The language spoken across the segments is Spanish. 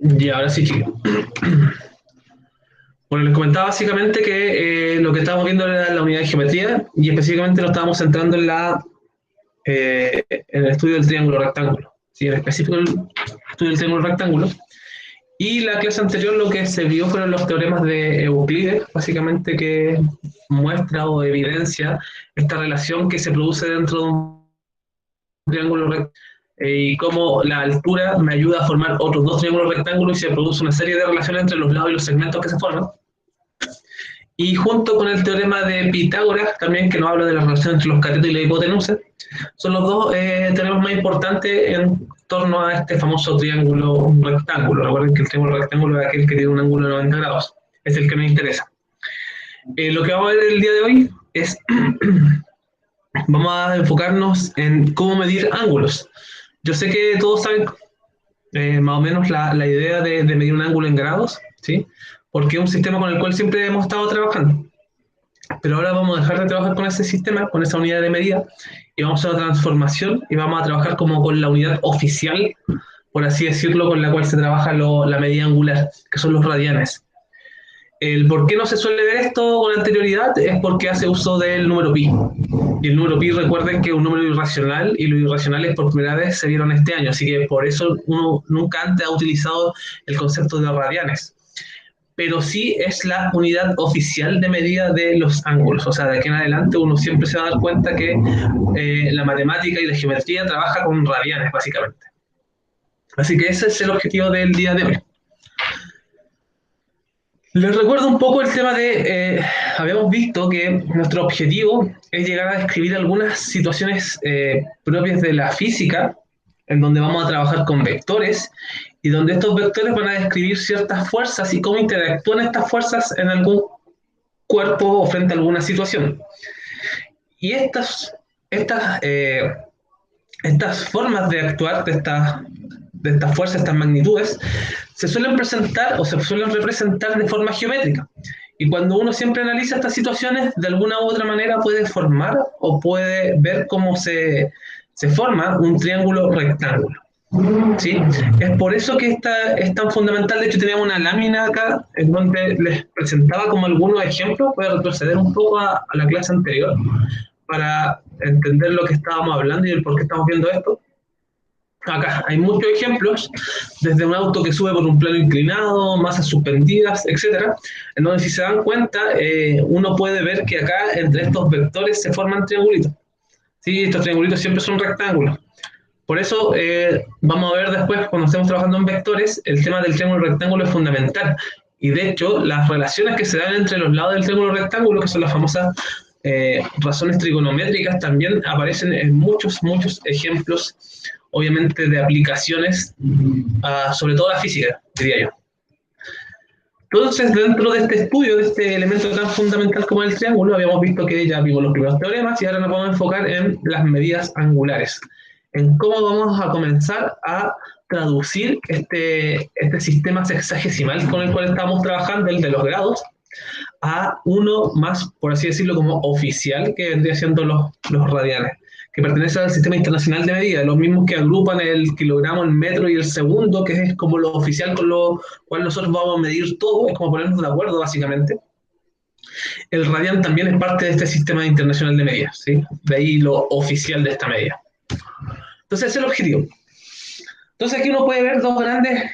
Y ahora sí, chicos. Bueno, les comentaba básicamente que lo que estábamos viendo era la unidad de geometría y específicamente nos estábamos centrando en el estudio del triángulo rectángulo. ¿Sí? En específico el estudio del triángulo rectángulo. Y la clase anterior lo que se vio fueron los teoremas de Euclides, básicamente que muestra o evidencia esta relación que se produce dentro de un triángulo rectángulo y cómo la altura me ayuda a formar otros dos triángulos rectángulos y se produce una serie de relaciones entre los lados y los segmentos que se forman. Y junto con el teorema de Pitágoras, también que nos habla de la relación entre los catetos y la hipotenusa, son los dos teoremas más importantes en torno a este famoso triángulo rectángulo. Recuerden que el triángulo rectángulo es aquel que tiene un ángulo de 90 grados, es el que nos interesa. Lo que vamos a ver el día de hoy es, vamos a enfocarnos en cómo medir ángulos. Yo sé que todos saben más o menos la idea de medir un ángulo en grados, ¿sí? Porque es un sistema con el cual siempre hemos estado trabajando. Pero ahora vamos a dejar de trabajar con ese sistema, con esa unidad de medida, y vamos a hacer una transformación y vamos a trabajar como con la unidad oficial, por así decirlo, con la cual se trabaja la medida angular, que son los radianes. El por qué no se suele ver esto con anterioridad es porque hace uso del número pi. Y el número pi, recuerden que es un número irracional, y los irracionales por primera vez se vieron este año, así que por eso uno nunca antes ha utilizado el concepto de radianes. Pero sí es la unidad oficial de medida de los ángulos. O sea, de aquí en adelante uno siempre se va a dar cuenta que la matemática y la geometría trabaja con radianes, básicamente. Así que ese es el objetivo del día de hoy. Les recuerdo un poco el tema habíamos visto que nuestro objetivo es llegar a describir algunas situaciones propias de la física, en donde vamos a trabajar con vectores, y donde estos vectores van a describir ciertas fuerzas y cómo interactúan estas fuerzas en algún cuerpo o frente a alguna situación. Y estas formas de actuar de estas fuerzas, estas magnitudes, se suelen presentar o se suelen representar de forma geométrica. Y cuando uno siempre analiza estas situaciones, de alguna u otra manera puede formar o puede ver cómo se forma un triángulo rectángulo. ¿Sí? Es por eso que es tan fundamental. De hecho, teníamos una lámina acá en donde les presentaba como algunos ejemplos. Voy a retroceder un poco a la clase anterior para entender lo que estábamos hablando y el por qué estamos viendo esto. Acá hay muchos ejemplos, desde un auto que sube por un plano inclinado, masas suspendidas, etcétera, en donde si se dan cuenta, uno puede ver que acá entre estos vectores se forman triangulitos. ¿Sí? Estos triangulitos siempre son rectángulos. Por eso vamos a ver después, cuando estemos trabajando en vectores, el tema del triángulo rectángulo es fundamental. Y de hecho, las relaciones que se dan entre los lados del triángulo rectángulo, que son las famosas razones trigonométricas, también aparecen en muchos ejemplos, obviamente, de aplicaciones, sobre todo a la física, diría yo. Entonces, dentro de este estudio, de este elemento tan fundamental como el triángulo, habíamos visto que ya vimos los primeros teoremas y ahora nos vamos a enfocar en las medidas angulares, en cómo vamos a comenzar a traducir este sistema sexagesimal con el cual estamos trabajando, el de los grados, a uno más, por así decirlo, como oficial, que vendría siendo los radianes, que pertenece al sistema internacional de medida, los mismos que agrupan el kilogramo, el metro y el segundo, que es como lo oficial con lo cual nosotros vamos a medir todo, es como ponernos de acuerdo básicamente. El radian también es parte de este sistema internacional de medidas, ¿sí? De ahí lo oficial de esta medida. Entonces ese es el objetivo. Entonces aquí uno puede ver dos grandes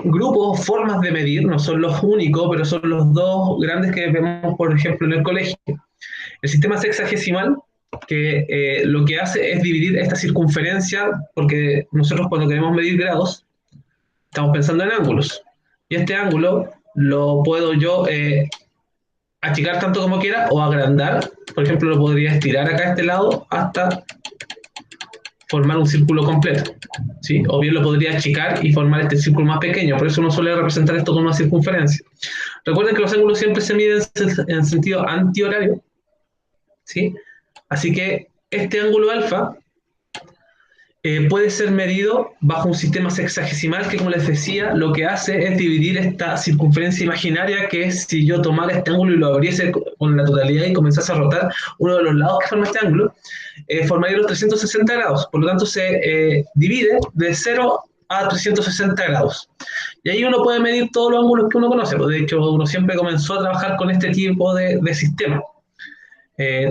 grupos, formas de medir, no son los únicos, pero son los dos grandes que vemos, por ejemplo, en el colegio. El sistema sexagesimal, que lo que hace es dividir esta circunferencia, porque nosotros cuando queremos medir grados, estamos pensando en ángulos. Y este ángulo lo puedo yo achicar tanto como quiera o agrandar. Por ejemplo, lo podría estirar acá a este lado hasta formar un círculo completo, ¿sí? O bien lo podría achicar y formar este círculo más pequeño, por eso uno suele representar esto con una circunferencia. Recuerden que los ángulos siempre se miden en sentido antihorario, ¿sí? Así que este ángulo alfa puede ser medido bajo un sistema sexagesimal que, como les decía, lo que hace es dividir esta circunferencia imaginaria, que es si yo tomara este ángulo y lo abriese con la totalidad y comenzase a rotar uno de los lados que forma este ángulo, formaría los 360 grados. Por lo tanto, se divide de 0 a 360 grados. Y ahí uno puede medir todos los ángulos que uno conoce. De hecho, uno siempre comenzó a trabajar con este tipo de sistema.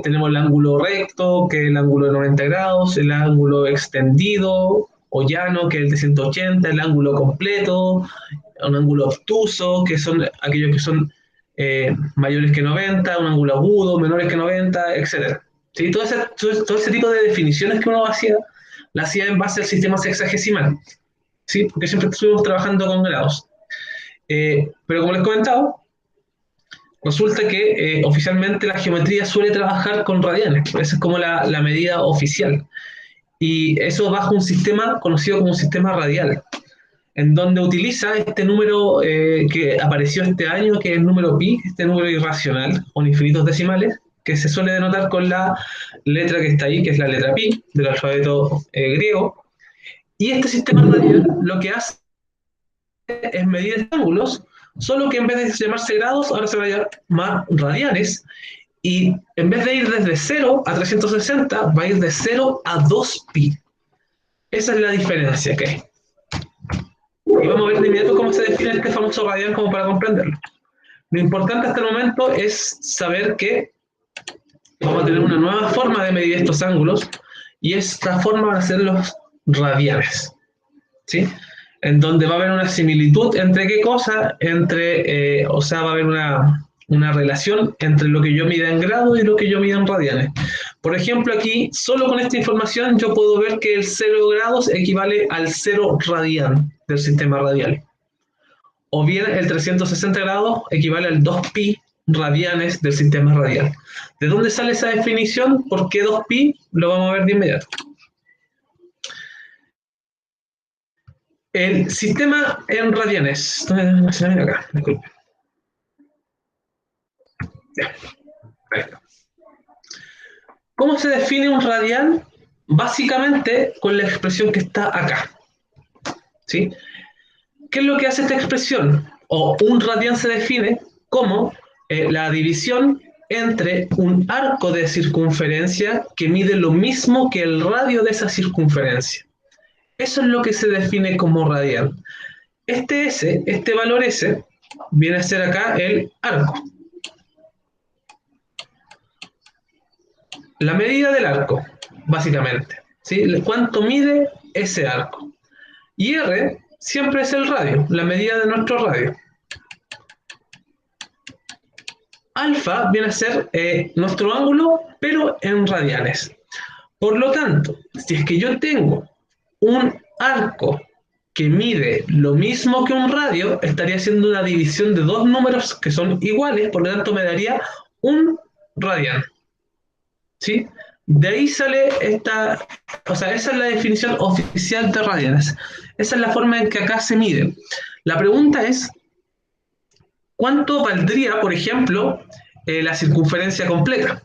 Tenemos el ángulo recto, que es el ángulo de 90 grados, el ángulo extendido o llano, que es el de 180, el ángulo completo, un ángulo obtuso, que son aquellos que son mayores que 90, un ángulo agudo, menores que 90, etc. ¿Sí? Todo ese tipo de definiciones que uno hacía, la hacía en base al sistema sexagesimal, ¿sí? Porque siempre estuvimos trabajando con grados. Pero como les comentaba, resulta que oficialmente la geometría suele trabajar con radianes, esa es como la medida oficial. Y eso bajo un sistema conocido como un sistema radial, en donde utiliza este número que apareció este año, que es el número pi, este número irracional, con infinitos decimales, que se suele denotar con la letra que está ahí, que es la letra pi, del alfabeto griego. Y este sistema radial lo que hace es medir ángulos, solo que en vez de llamarse grados, ahora se va a llamar radianes, y en vez de ir desde 0 a 360, va a ir de 0 a 2pi. Esa es la diferencia que hay. Y vamos a ver de inmediato cómo se define este famoso radian como para comprenderlo. Lo importante hasta el momento es saber que vamos a tener una nueva forma de medir estos ángulos, y esta forma van a ser los radianes, ¿sí? En donde va a haber una similitud entre qué cosa, o sea, va a haber una relación entre lo que yo mida en grados y lo que yo mida en radianes. Por ejemplo, aquí, solo con esta información, yo puedo ver que el 0 grados equivale al 0 radian del sistema radial. O bien el 360 grados equivale al 2pi radianes del sistema radial. ¿De dónde sale esa definición? ¿Por qué 2pi? Lo vamos a ver de inmediato. El sistema en radianes. Acá, disculpe. Ya, ahí está. ¿Cómo se define un radian? Básicamente con la expresión que está acá, ¿sí? ¿Qué es lo que hace esta expresión? O un radian se define como la división entre un arco de circunferencia que mide lo mismo que el radio de esa circunferencia. Eso es lo que se define como radian. Este S, este valor S, viene a ser acá el arco. La medida del arco, básicamente, ¿sí? ¿Cuánto mide ese arco? Y R siempre es el radio, la medida de nuestro radio. Alfa viene a ser nuestro ángulo, pero en radianes. Por lo tanto, si es que yo tengo un arco que mide lo mismo que un radio, estaría haciendo una división de dos números que son iguales, por lo tanto me daría un radian. ¿Sí? De ahí sale o sea, esa es la definición oficial de radianes. Esa es la forma en que acá se mide. La pregunta es, ¿cuánto valdría, por ejemplo, la circunferencia completa?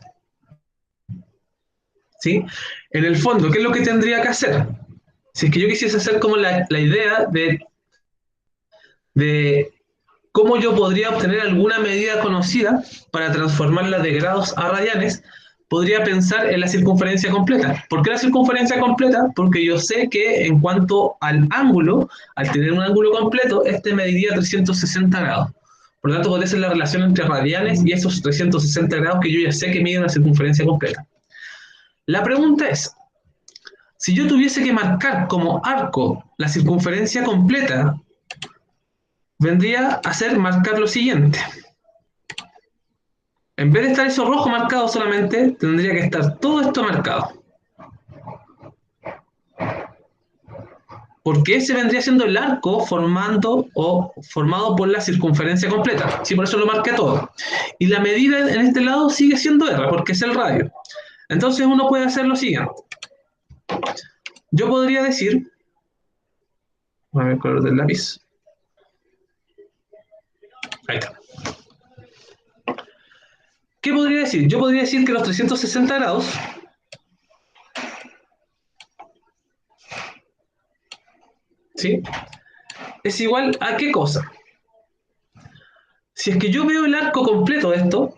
¿Sí? En el fondo, ¿qué es lo que tendría que hacer? Si es que yo quisiese hacer como la idea de cómo yo podría obtener alguna medida conocida para transformarla de grados a radianes, podría pensar en la circunferencia completa. ¿Por qué la circunferencia completa? Porque yo sé que en cuanto al ángulo, al tener un ángulo completo, este mediría 360 grados. Por lo tanto, podría ser la relación entre radianes y esos 360 grados que yo ya sé que mide una circunferencia completa. La pregunta es, si yo tuviese que marcar como arco la circunferencia completa, vendría a ser marcar lo siguiente. En vez de estar eso rojo marcado solamente, tendría que estar todo esto marcado. Porque ese vendría siendo el arco formado por la circunferencia completa. Sí, por eso lo marqué todo. Y la medida en este lado sigue siendo R, porque es el radio. Entonces uno puede hacer lo siguiente. Yo podría decir, voy a ver el color del lápiz. Ahí está. ¿Qué podría decir? Yo podría decir que los 360 grados ¿sí? Es igual a ¿qué cosa? Si es que yo veo el arco completo de esto,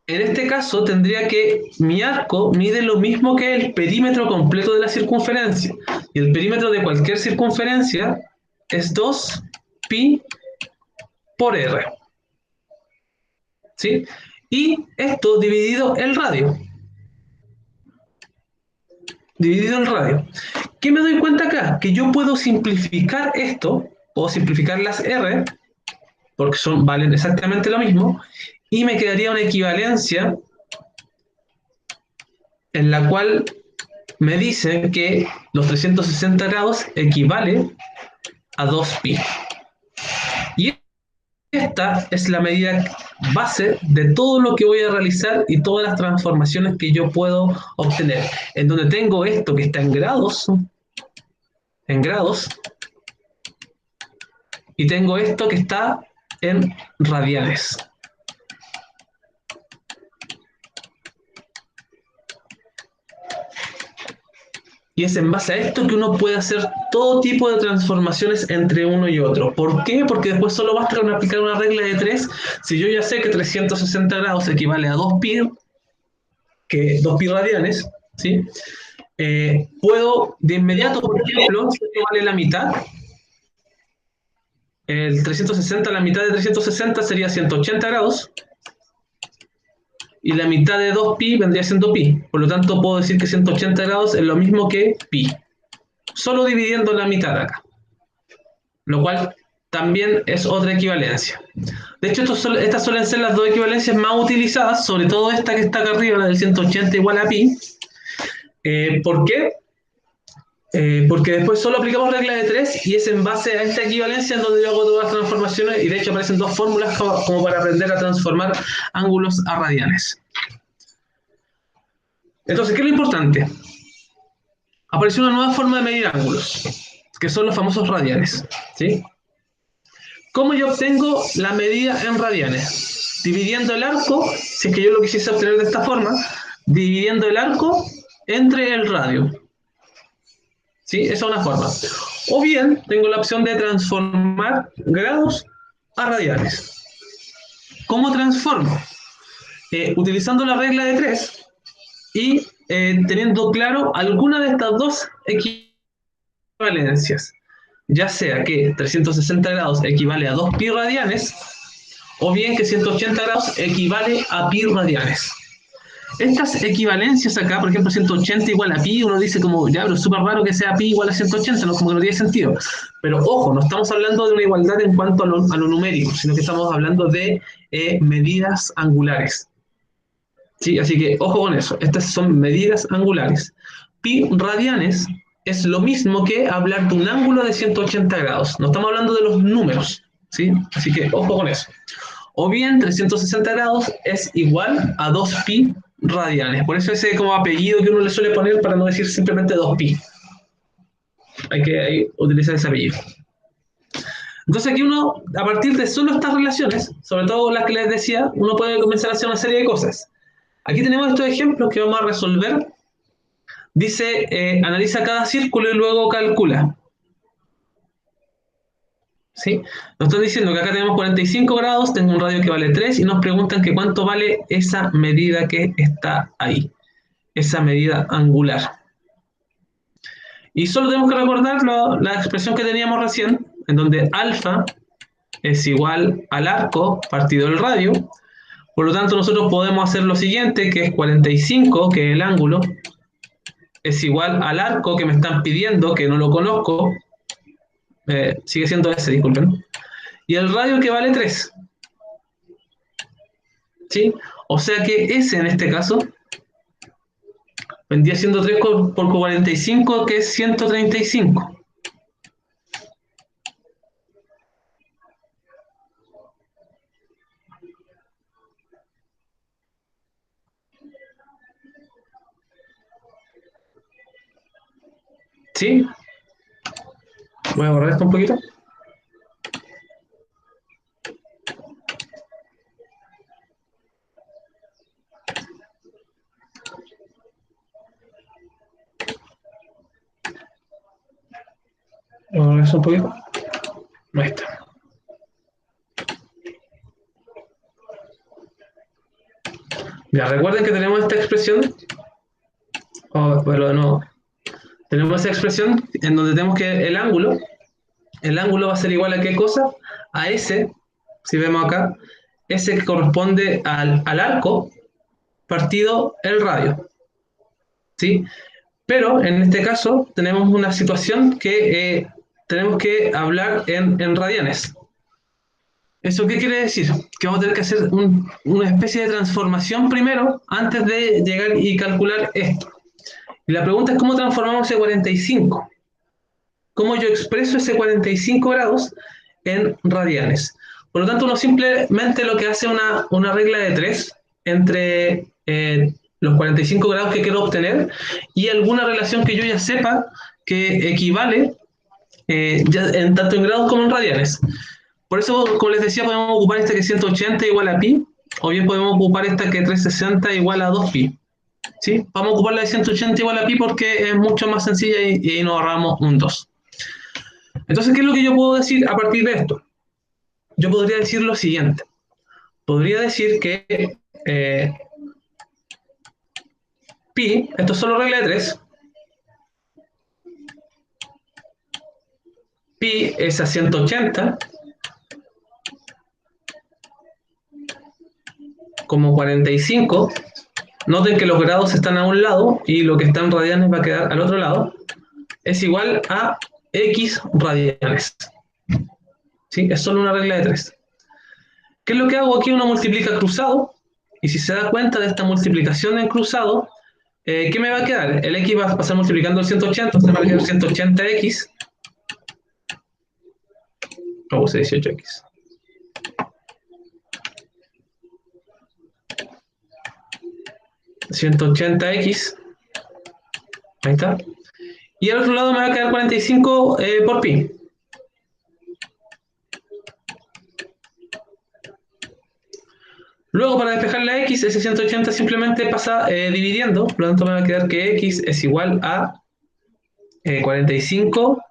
en este caso tendría que mi arco mide lo mismo que el perímetro completo de la circunferencia. Y el perímetro de cualquier circunferencia es 2pi por r. ¿Sí? Y esto dividido el radio. Dividido el radio. ¿Qué me doy cuenta acá? Que yo puedo simplificar esto, puedo simplificar las r, porque valen exactamente lo mismo, y me quedaría una equivalencia en la cual me dice que los 360 grados equivale a 2pi. Y esta es la medida base de todo lo que voy a realizar y todas las transformaciones que yo puedo obtener. En donde tengo esto que está en grados, y tengo esto que está en radianes. Y es en base a esto que uno puede hacer todo tipo de transformaciones entre uno y otro. ¿Por qué? Porque después solo basta con aplicar una regla de 3. Si yo ya sé que 360 grados equivale a 2pi, que 2pi radianes, ¿sí? Puedo de inmediato, por ejemplo, si esto vale la mitad, el 360, la mitad de 360 sería 180 grados, y la mitad de 2pi vendría siendo pi. Por lo tanto, puedo decir que 180 grados es lo mismo que pi, solo dividiendo la mitad acá, lo cual también es otra equivalencia. De hecho, estas suelen ser las dos equivalencias más utilizadas, sobre todo esta que está acá arriba, la del 180 igual a pi. ¿Por qué? Porque después solo aplicamos regla de 3 y es en base a esta equivalencia en donde yo hago todas las transformaciones, y de hecho aparecen dos fórmulas como para aprender a transformar ángulos a radianes. Entonces, ¿qué es lo importante? Apareció una nueva forma de medir ángulos, que son los famosos radianes, ¿sí? ¿Cómo yo obtengo la medida en radianes? Dividiendo el arco, si es que yo lo quisiese obtener de esta forma, dividiendo el arco entre el radio. ¿Sí? Esa es una forma. O bien, tengo la opción de transformar grados a radianes. ¿Cómo transformo? Utilizando la regla de 3 y teniendo claro alguna de estas dos equivalencias. Ya sea que 360 grados equivale a 2pi radianes, o bien que 180 grados equivale a pi radianes. Estas equivalencias acá, por ejemplo, 180 igual a pi, uno dice como, ya, pero es súper raro que sea pi igual a 180, ¿no? Como que no tiene sentido. Pero ojo, no estamos hablando de una igualdad en cuanto a lo numérico, sino que estamos hablando de medidas angulares. ¿Sí? Así que ojo con eso, estas son medidas angulares. Pi radianes es lo mismo que hablar de un ángulo de 180 grados. No estamos hablando de los números, ¿sí? Así que ojo con eso. O bien 360 grados es igual a 2pi radianes. Por eso ese como apellido que uno le suele poner para no decir simplemente 2pi. Hay que utilizar ese apellido. Entonces aquí uno, a partir de solo estas relaciones, sobre todo las que les decía, uno puede comenzar a hacer una serie de cosas. Aquí tenemos estos ejemplos que vamos a resolver. Dice, analiza cada círculo y luego calcula. ¿Sí? Nos están diciendo que acá tenemos 45 grados, tengo un radio que vale 3 y nos preguntan que cuánto vale esa medida que está ahí, esa medida angular. Y solo tenemos que recordar la expresión que teníamos recién, en donde alfa es igual al arco partido del radio. Por lo tanto, nosotros podemos hacer lo siguiente, que es 45, que es el ángulo, es igual al arco que me están pidiendo, que no lo conozco, sigue siendo ese, disculpen, y el radio que vale 3. ¿Sí? O sea que ese en este caso vendría siendo 3 por 45, que es 135. ¿Sí? Voy a borrar esto un poquito. Vamos a un poquito. Ahí está. Ya recuerden que tenemos esta expresión. Bueno, de nuevo. Tenemos esa expresión en donde tenemos que el ángulo va a ser igual a qué cosa? A S, si vemos acá, S que corresponde al arco partido el radio. ¿Sí? Pero en este caso tenemos una situación que tenemos que hablar en radianes. ¿Eso qué quiere decir? Que vamos a tener que hacer una especie de transformación primero antes de llegar y calcular esto. Y la pregunta es cómo transformamos ese 45. ¿Cómo yo expreso ese 45 grados en radianes? Por lo tanto, uno simplemente lo que hace es una regla de 3 entre los 45 grados que quiero obtener y alguna relación que yo ya sepa que equivale ya en tanto en grados como en radianes. Por eso, como les decía, podemos ocupar esta que es 180 igual a pi, o bien podemos ocupar esta que es 360 igual a 2pi. ¿Sí? Vamos a ocupar la de 180 igual a pi porque es mucho más sencilla y nos ahorramos un 2. Entonces, ¿qué es lo que yo puedo decir a partir de esto? Yo podría decir lo siguiente. Podría decir que pi, esto es solo regla de 3, pi es a 180 como 45. Noten que los grados están a un lado y lo que está en radianes va a quedar al otro lado. Es igual a x radianes. ¿Sí? Es solo una regla de 3. ¿Qué es lo que hago aquí? Uno multiplica cruzado, y si se da cuenta de esta multiplicación en cruzado, ¿qué me va a quedar? El x va a pasar multiplicando el 180, se va a quedar 180x. O 18x. $180x. Ahí está. Y al otro lado me va a quedar 45 por pi. Luego, para despejar la x, ese 180 simplemente pasa dividiendo. Por lo tanto, me va a quedar que x es igual a 45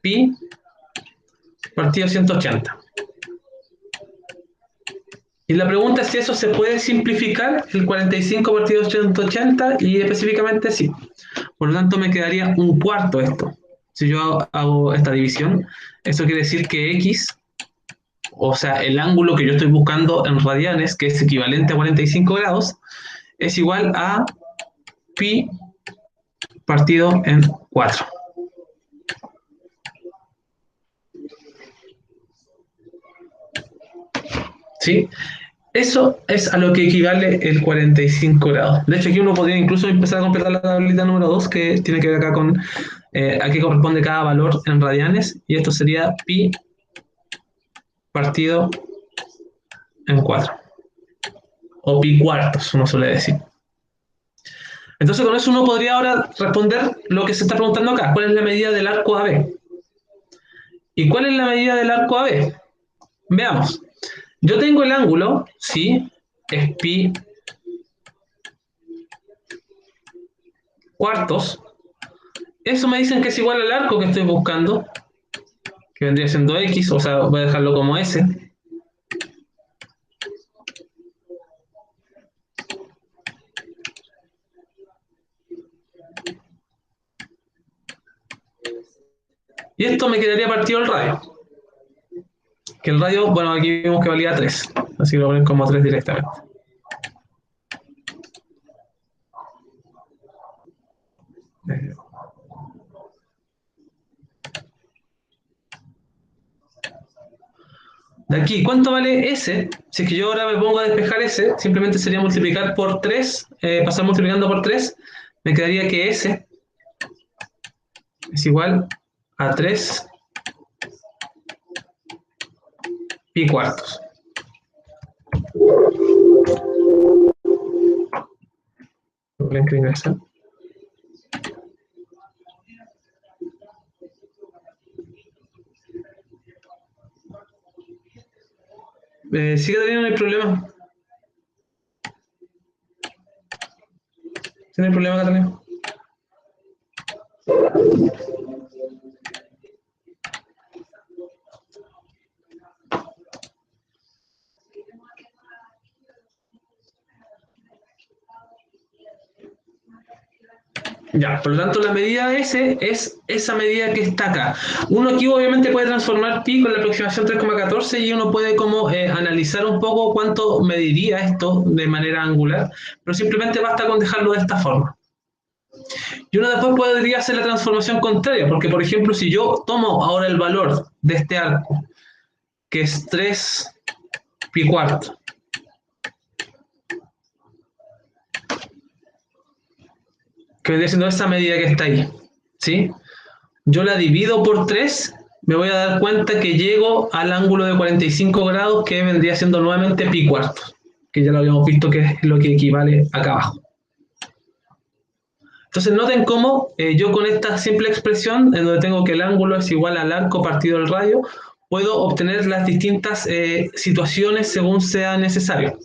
pi partido 180. Y la pregunta es si eso se puede simplificar, el 45 partido 180, y específicamente sí. Por lo tanto, me quedaría un cuarto esto. Si yo hago esta división, eso quiere decir que x, o sea, el ángulo que yo estoy buscando en radianes, que es equivalente a 45 grados, es igual a pi partido en 4. ¿Sí? Eso es a lo que equivale el 45 grados. De hecho, aquí uno podría incluso empezar a completar la tablita número 2, que tiene que ver acá con a qué corresponde cada valor en radianes, y esto sería pi partido en 4. O pi cuartos, uno suele decir. Entonces, con eso uno podría ahora responder lo que se está preguntando acá. ¿Cuál es la medida del arco AB? ¿Y cuál es la medida del arco AB? Veamos. Yo tengo el ángulo, ¿sí? Es pi cuartos. Eso me dicen que es igual al arco que estoy buscando, que vendría siendo x, o sea, voy a dejarlo como s. Y esto me quedaría partido el radio. Que el radio, bueno, aquí vemos que valía 3, así que lo ponen como 3 directamente. De aquí, ¿cuánto vale S? Si es que yo ahora me pongo a despejar S, simplemente sería multiplicar por 3, pasar multiplicando por 3, me quedaría que S es igual a 3 pi cuartos. ¿Ven que ingresa? Sigue teniendo el problema. ¿Tiene el problema, Catalina? Ya, por lo tanto, la medida S es esa medida que está acá. Uno aquí obviamente puede transformar pi con la aproximación 3,14 y uno puede como analizar un poco cuánto mediría esto de manera angular, pero simplemente basta con dejarlo de esta forma. Y uno después podría hacer la transformación contraria, porque por ejemplo, si yo tomo ahora el valor de este arco, que es 3 pi cuarto, que vendría siendo esa medida que está ahí, ¿sí? Yo la divido por 3, me voy a dar cuenta que llego al ángulo de 45 grados, que vendría siendo nuevamente pi cuartos, que ya lo habíamos visto que es lo que equivale acá abajo. Entonces noten cómo yo con esta simple expresión, en donde tengo que el ángulo es igual al arco partido el radio, puedo obtener las distintas situaciones según sea necesario.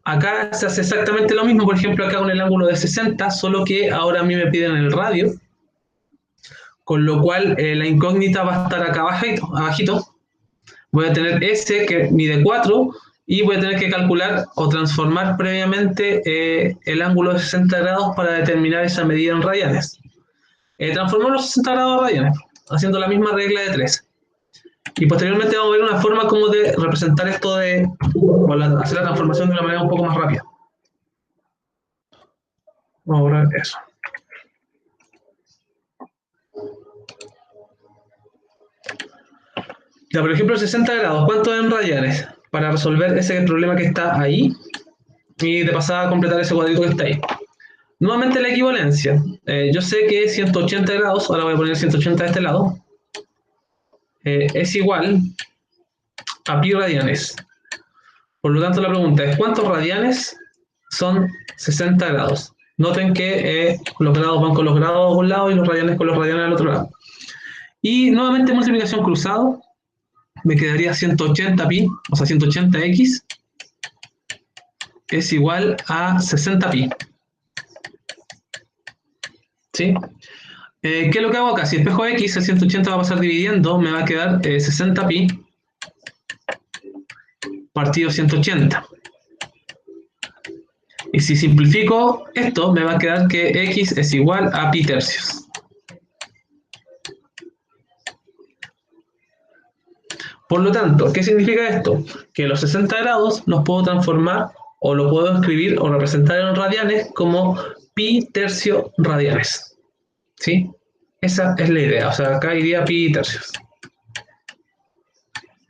Acá se hace exactamente lo mismo, por ejemplo acá con el ángulo de 60, solo que ahora a mí me piden el radio, con lo cual la incógnita va a estar acá abajito. Voy a tener S que mide 4 y voy a tener que calcular o transformar previamente el ángulo de 60 grados para determinar esa medida en radianes. Transformamos los 60 grados a radianes, haciendo la misma regla de 3. Y posteriormente vamos a ver una forma como de representar esto hacer la transformación de una manera un poco más rápida. Vamos a borrar eso. Ya, por ejemplo, 60 grados, ¿cuánto en radianes? Para resolver ese problema que está ahí y de pasada completar ese cuadrito que está ahí. Nuevamente la equivalencia. Yo sé que 180 grados, ahora voy a poner 180 de este lado, es igual a pi radianes. Por lo tanto, la pregunta es, ¿cuántos radianes son 60 grados? Noten que los grados van con los grados a un lado y los radianes con los radianes al otro lado. Y nuevamente multiplicación cruzado, me quedaría 180 pi, o sea 180x, es igual a 60 pi. ¿Sí? ¿Qué es lo que hago acá? Si espejo x, el 180 va a pasar dividiendo, me va a quedar 60 pi partido 180. Y si simplifico esto, me va a quedar que x es igual a pi tercios. Por lo tanto, ¿qué significa esto? Que los 60 grados los puedo transformar o lo puedo escribir o representar en radianes como pi tercio radianes. ¿Sí? Esa es la idea. O sea, acá iría pi tercios.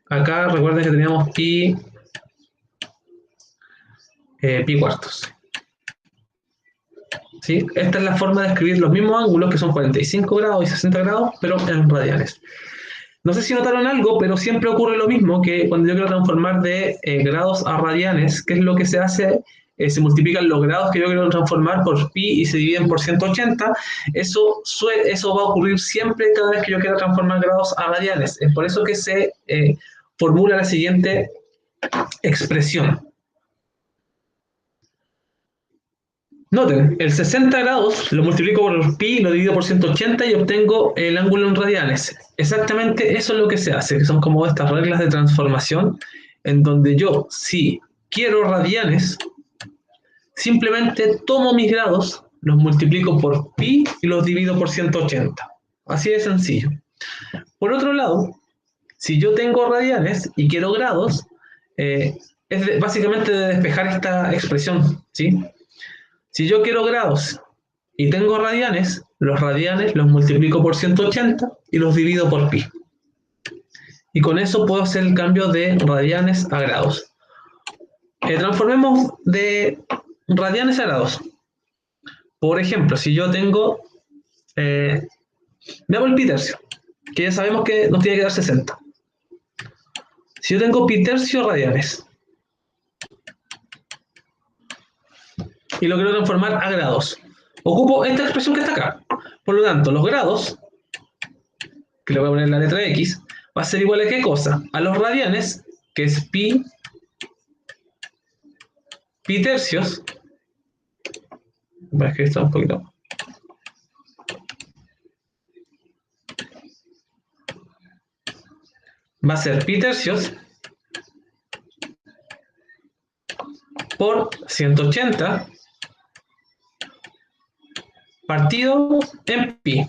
Acá recuerden que teníamos pi cuartos. ¿Sí? Esta es la forma de escribir los mismos ángulos, que son 45 grados y 60 grados, pero en radianes. No sé si notaron algo, pero siempre ocurre lo mismo, que cuando yo quiero transformar de grados a radianes, ¿qué es lo que se hace? Se multiplican los grados que yo quiero transformar por pi y se dividen por 180. Eso va a ocurrir siempre cada vez que yo quiera transformar grados a radianes. Es por eso que se formula la siguiente expresión. Noten, el 60 grados lo multiplico por pi, lo divido por 180 y obtengo el ángulo en radianes. Exactamente eso es lo que se hace, que son como estas reglas de transformación, en donde yo, si quiero radianes, simplemente tomo mis grados, los multiplico por pi y los divido por 180. Así de sencillo. Por otro lado, si yo tengo radianes y quiero grados, es básicamente de despejar esta expresión, ¿sí? Si yo quiero grados y tengo radianes, los radianes los multiplico por 180 y los divido por pi. Y con eso puedo hacer el cambio de radianes a grados. Transformemos de radianes a grados. Por ejemplo, si yo tengo, veamos el pi tercio, que ya sabemos que nos tiene que dar 60. Si yo tengo pi tercio radianes y lo quiero transformar a grados, ocupo esta expresión que está acá. Por lo tanto, los grados, que le voy a poner la letra X, va a ser igual a ¿qué cosa? A los radianes, que es pi tercios. Voy a escribir esto un poquito. Va a ser pi tercios por 180 partido en pi.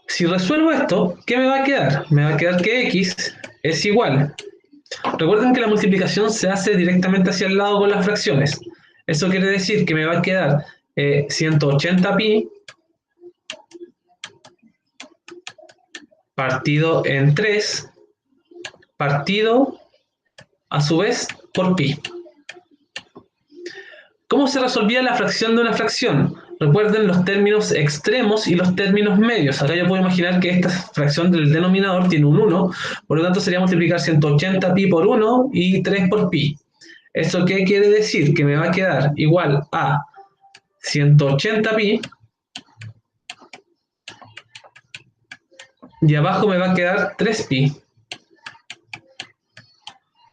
Si resuelvo esto, ¿qué me va a quedar? Me va a quedar que x es igual. Recuerden que la multiplicación se hace directamente hacia el lado con las fracciones. Eso quiere decir que me va a quedar 180 pi partido en 3 partido a su vez por pi. ¿Cómo se resolvía la fracción de una fracción? Recuerden los términos extremos y los términos medios. Acá yo puedo imaginar que esta fracción del denominador tiene un 1, por lo tanto sería multiplicar 180 pi por 1 y 3 por pi. ¿Esto qué quiere decir? Que me va a quedar igual a 180 pi y abajo me va a quedar 3 pi.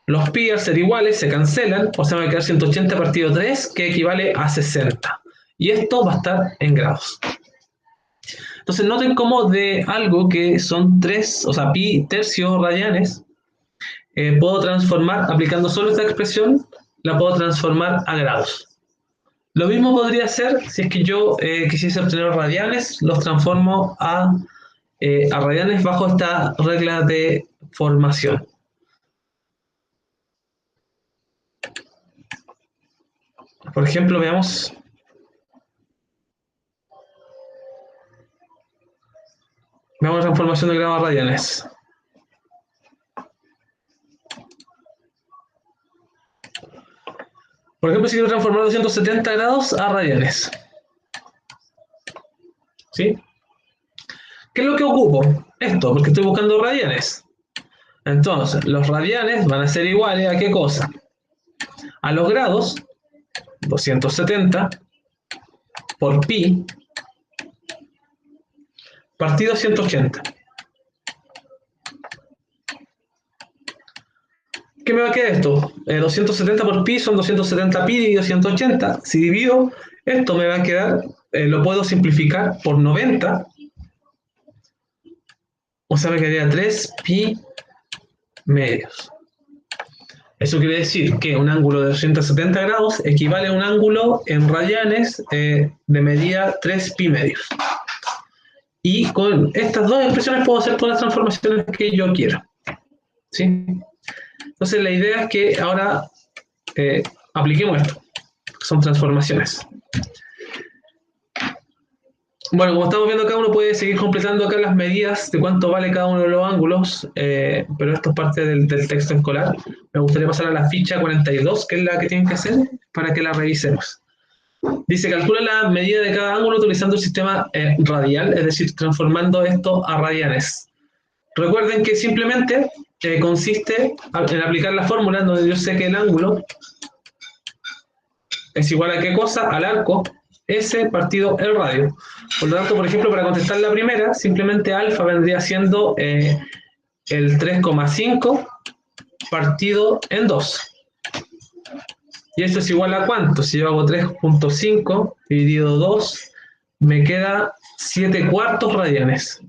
Los pi al ser iguales se cancelan, o sea me va a quedar 180 partido 3, que equivale a 60. Y esto va a estar en grados. Entonces noten cómo de algo que son 3, o sea, pi tercios radianes, puedo transformar, aplicando solo esta expresión, la puedo transformar a grados. Lo mismo podría ser si es que yo quisiese obtener radianes, los transformo a radianes bajo esta regla de formación. Por ejemplo, veamos. Veamos la transformación de grados a radianes. Por ejemplo, si quiero transformar 270 grados a radianes. ¿Sí? ¿Qué es lo que ocupo? Esto, porque estoy buscando radianes. Entonces, los radianes van a ser iguales a ¿qué cosa? A los grados, 270 por pi, partido 180. ¿Qué me va a quedar esto? 270 por pi son 270 pi dividido 180. Si divido esto me va a quedar, lo puedo simplificar por 90. O sea, me quedaría 3 pi medios. Eso quiere decir que un ángulo de 270 grados equivale a un ángulo en radianes de medida 3 pi medios. Y con estas dos expresiones puedo hacer todas las transformaciones que yo quiera. ¿Sí? Entonces la idea es que ahora apliquemos esto, que son transformaciones. Bueno, como estamos viendo, cada uno puede seguir completando acá las medidas de cuánto vale cada uno de los ángulos, pero esto es parte del texto escolar. Me gustaría pasar a la ficha 42, que es la que tienen que hacer, para que la revisemos. Dice, calcula la medida de cada ángulo utilizando el sistema radial, es decir, transformando esto a radianes. Recuerden que simplemente consiste en aplicar la fórmula donde yo sé que el ángulo es igual a ¿qué cosa? Al arco S partido el radio. Por lo tanto, por ejemplo, para contestar la primera, simplemente alfa vendría siendo el 3,5 partido en 2. ¿Y esto es igual a cuánto? Si yo hago 3,5 dividido 2, me queda 7 cuartos radianes.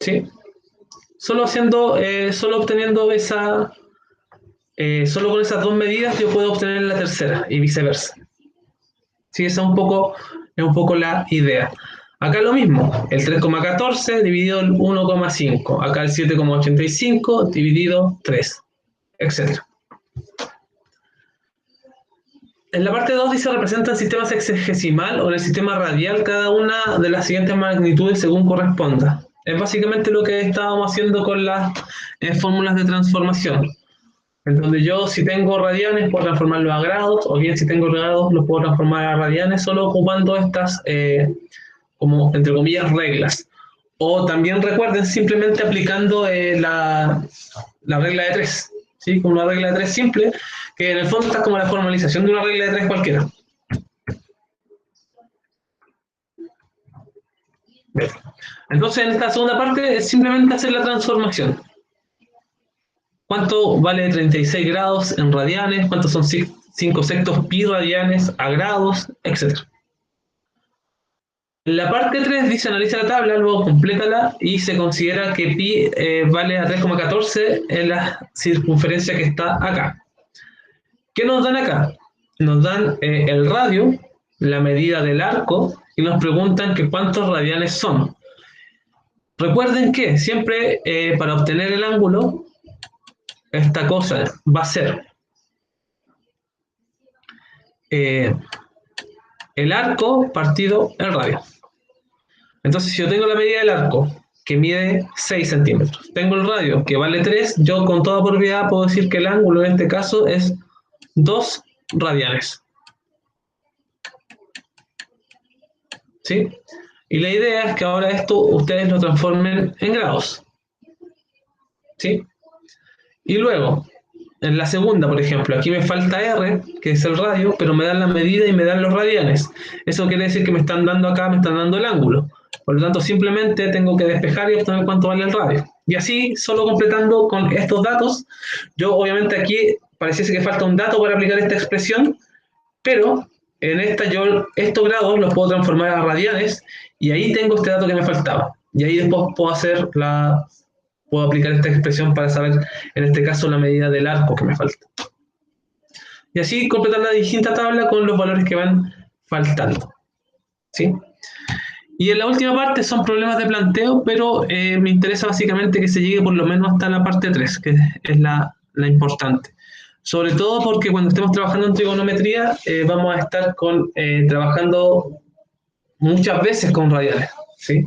¿Sí? Solo obteniendo esa, solo con esas dos medidas yo puedo obtener la tercera y viceversa. Sí, esa es un poco la idea. Acá lo mismo, el 3,14 dividido el 1,5. Acá el 7,85 dividido 3, etc. En la parte 2 dice representan sistemas sexagesimal o en el sistema radial cada una de las siguientes magnitudes según corresponda. Es básicamente lo que estábamos haciendo con las fórmulas de transformación. En donde yo, si tengo radianes, puedo transformarlos a grados, o bien si tengo grados, los puedo transformar a radianes, solo ocupando estas, como, entre comillas, reglas. O también recuerden, simplemente aplicando la regla de 3, ¿sí? Con una regla de 3 simple, que en el fondo está como la formalización de una regla de 3 cualquiera. Bien. Entonces, en esta segunda parte, es simplemente hacer la transformación. ¿Cuánto vale 36 grados en radianes? ¿Cuántos son 5 sextos pi radianes a grados? Etcétera. En la parte 3 dice analiza la tabla, luego complétala y se considera que pi vale a 3,14 en la circunferencia que está acá. ¿Qué nos dan acá? Nos dan el radio, la medida del arco y nos preguntan que cuántos radianes son. Recuerden que siempre para obtener el ángulo, esta cosa va a ser el arco partido el radio. Entonces, si yo tengo la medida del arco, que mide 6 centímetros, tengo el radio, que vale 3, yo con toda propiedad puedo decir que el ángulo en este caso es 2 radianes. ¿Sí? Y la idea es que ahora esto ustedes lo transformen en grados. ¿Sí? Y luego, en la segunda, por ejemplo, aquí me falta R, que es el radio, pero me dan la medida y me dan los radianes. Eso quiere decir que me están dando acá, me están dando el ángulo. Por lo tanto, simplemente tengo que despejar y obtener cuánto vale el radio. Y así, solo completando con estos datos, yo obviamente aquí pareciese que falta un dato para aplicar esta expresión, pero en esta yo estos grados los puedo transformar a radianes y ahí tengo este dato que me faltaba. Y ahí después puedo aplicar esta expresión para saber, en este caso, la medida del arco que me falta. Y así completar la distinta tabla con los valores que van faltando. ¿Sí? Y en la última parte son problemas de planteo, pero me interesa básicamente que se llegue por lo menos hasta la parte 3, que es la importante. Sobre todo porque cuando estemos trabajando en trigonometría vamos a estar trabajando muchas veces con radianes, ¿sí?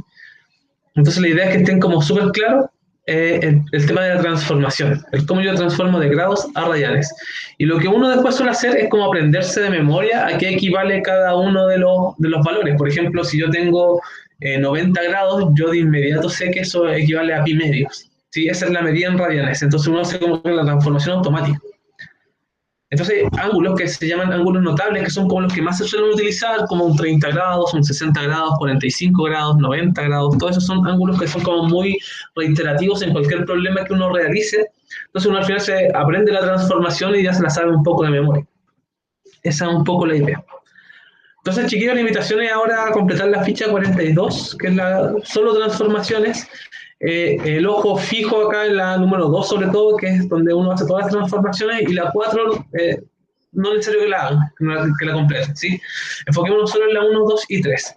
Entonces la idea es que estén como súper claros el tema de la transformación, el cómo yo transformo de grados a radianes. Y lo que uno después suele hacer es como aprenderse de memoria a qué equivale cada uno de los valores. Por ejemplo, si yo tengo 90 grados, yo de inmediato sé que eso equivale a pi medios. ¿Sí? Esa es la medida en radianes. Entonces uno hace como la transformación automática. Entonces, ángulos que se llaman ángulos notables, que son como los que más se suelen utilizar, como un 30 grados, un 60 grados, 45 grados, 90 grados, todos esos son ángulos que son como muy reiterativos en cualquier problema que uno realice. Entonces uno al final se aprende la transformación y ya se la sabe un poco de memoria. Esa es un poco la idea. Entonces, chiquillos, la invitación es ahora a completar la ficha 42, que es solo transformaciones. El ojo fijo acá en la número 2 sobre todo, que es donde uno hace todas las transformaciones, y la 4 no es necesario que la hagan, que la completen, ¿sí? Enfoquémonos solo en la 1, 2 y 3.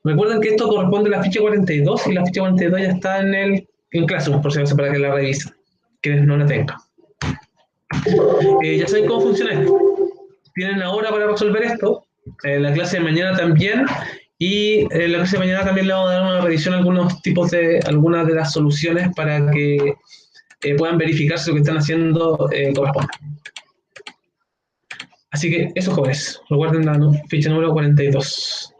Recuerden que esto corresponde a la ficha 42 y la ficha 42 ya está en Classroom, por si acaso, para que la revisen, quienes no la tengan. Ya saben cómo funciona esto. Tienen ahora para resolver esto. La clase de mañana también. Y en la clase de mañana también le vamos a dar una revisión a algunas de las soluciones para que puedan verificar si lo que están haciendo corresponde. Así que eso, jóvenes. Recuerden la ficha número 42.